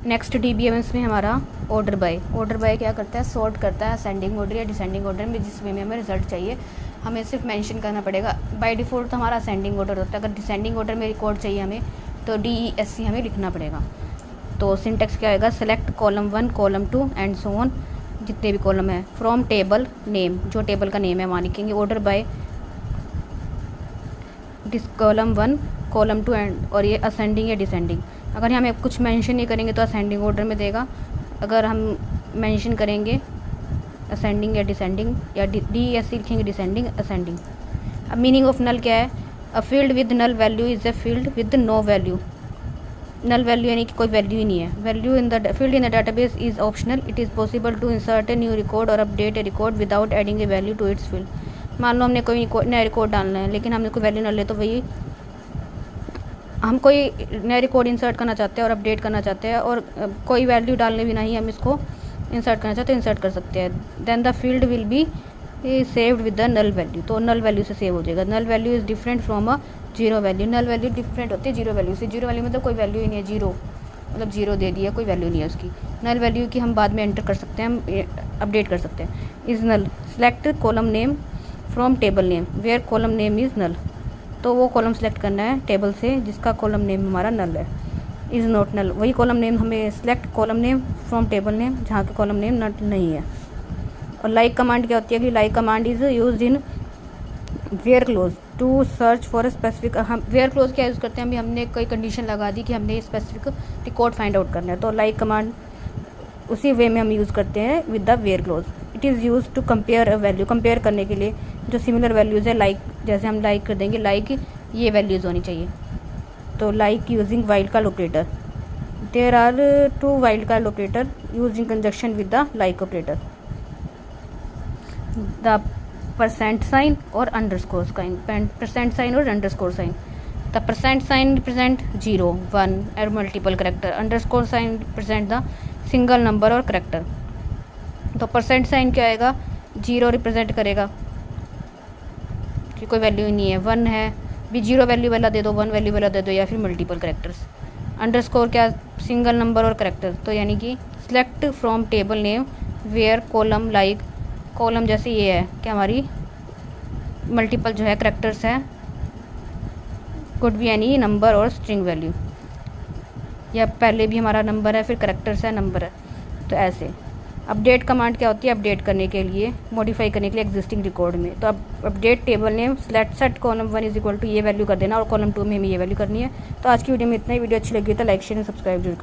Next DBMS में हमारा order by क्या करता है, सॉर्ट करता है असेंडिंग ऑर्डर या डिसेंडिंग ऑर्डर में, जिस वे में हमें रिजल्ट चाहिए हमें सिर्फ मेंशन करना पड़ेगा। बाय डिफ़ॉल्ट तो हमारा असेंडिंग ऑर्डर होता है, अगर डिसेंडिंग ऑर्डर में रिकॉर्ड चाहिए हमें तो DESC हमें लिखना पड़ेगा। तो सिंटेक्स क्या आएगा, select column 1 column 2 and so on, जितने भी कॉलम है, फ्रॉम टेबल नेम, जो टेबल का नेम है वहाँ लिखेंगे, order by this column 1 column 2 and, और ये असेंडिंग या डिसेंडिंग। अगर यहाँ हमें कुछ मेंशन नहीं करेंगे तो असेंडिंग ऑर्डर में देगा, अगर हम मेंशन करेंगे असेंडिंग या डिसेंडिंग या DESC लिखेंगे डिसेंडिंग असेंडिंग। अब मीनिंग ऑफ नल क्या है, a field with null value is a field with no value. Null value यानी कि कोई वैल्यू ही नहीं है। Value in the field in the database is optional, it is possible to insert a new record और update a record without adding a value to its field. मान लो हमने कोई नया रिकॉर्ड डालना है लेकिन हमने कोई वैल्यू ना ले, तो वही हम कोई नया रिकॉर्ड इंसर्ट करना चाहते हैं और अपडेट करना चाहते हैं और कोई वैल्यू डालने भी नहीं, हम इसको इंसर्ट करना चाहते हैं, इंसर्ट कर सकते हैं। Then the field will be saved with the null value, तो नल वैल्यू से सेव हो जाएगा। Null value is different from a zero value. Null value different होती है जीरो वैल्यू से। जीरो वैल्यू मतलब कोई वैल्यू ही नहीं है, जीरो मतलब जीरो दे दिया, कोई वैल्यू नहीं है उसकी। नल वैल्यू की हम बाद में एंटर कर सकते हैं, हम अपडेट कर सकते हैं। Is null, select column name from table name where column name is null, तो वो कॉलम सेलेक्ट करना है टेबल से जिसका कॉलम नेम हमारा नल है। इज़ नॉट नल, वही कॉलम नेम हमें select column name from table name जहाँ के कॉलम नेम नल नहीं है। और लाइक कमांड क्या होती है कि like command is use in where clause to search for specific. हम वेयर क्लोज क्या यूज़ करते हैं, अभी हमने कोई कंडीशन लगा दी कि हमने स्पेसिफिक रिकॉर्ड फाइंड आउट करना है, तो लाइक कमांड उसी वे में हम यूज़ करते हैं with the where clause. It is use to compare a value, compare करने के लिए जो सिमिलर वैल्यूज़ है, लाइक जैसे हम लाइक कर देंगे लाइक ये वैल्यूज़ होनी चाहिए, तो like using wild card operator. There are 2 wild card operator use in conjunction with the like operator, the percent sign और अंडरस्कोर साइन, परसेंट साइन और underscore sign. The percent sign represent 0 1 और multiple character, underscore sign represent the single number और character. तो percent sign क्या आएगा, 0 represent करेगा कि कोई वैल्यू ही नहीं है, 1 है भी 0 वैल्यू वाला दे दो, 1 वैल्यू वाला दे दो, या फिर मल्टीपल करेक्टर्स। अंडरस्कोर क्या, सिंगल नंबर और करेक्टर, तो यानी कि select from table name where column like, column जैसे ये है कि हमारी मल्टीपल जो है करेक्टर्स है, कुड बी एनी नंबर और स्ट्रिंग वैल्यू, या पहले भी हमारा नंबर है फिर करेक्टर्स है नंबर है, तो ऐसे। अपडेट कमांड क्या होती है, अपडेट करने के लिए, मॉडिफाई करने के लिए एग्जिस्टिंग रिकॉर्ड में। तो अब update table name select set column 1 is equal to ये वैल्यू कर देना और कॉलम 2 में हमें ये वैल्यू करनी है। तो आज की वीडियो में इतना ही। वीडियो अच्छी लगी तो लाइक शेयर एंड सब्सक्राइब जरूर करें।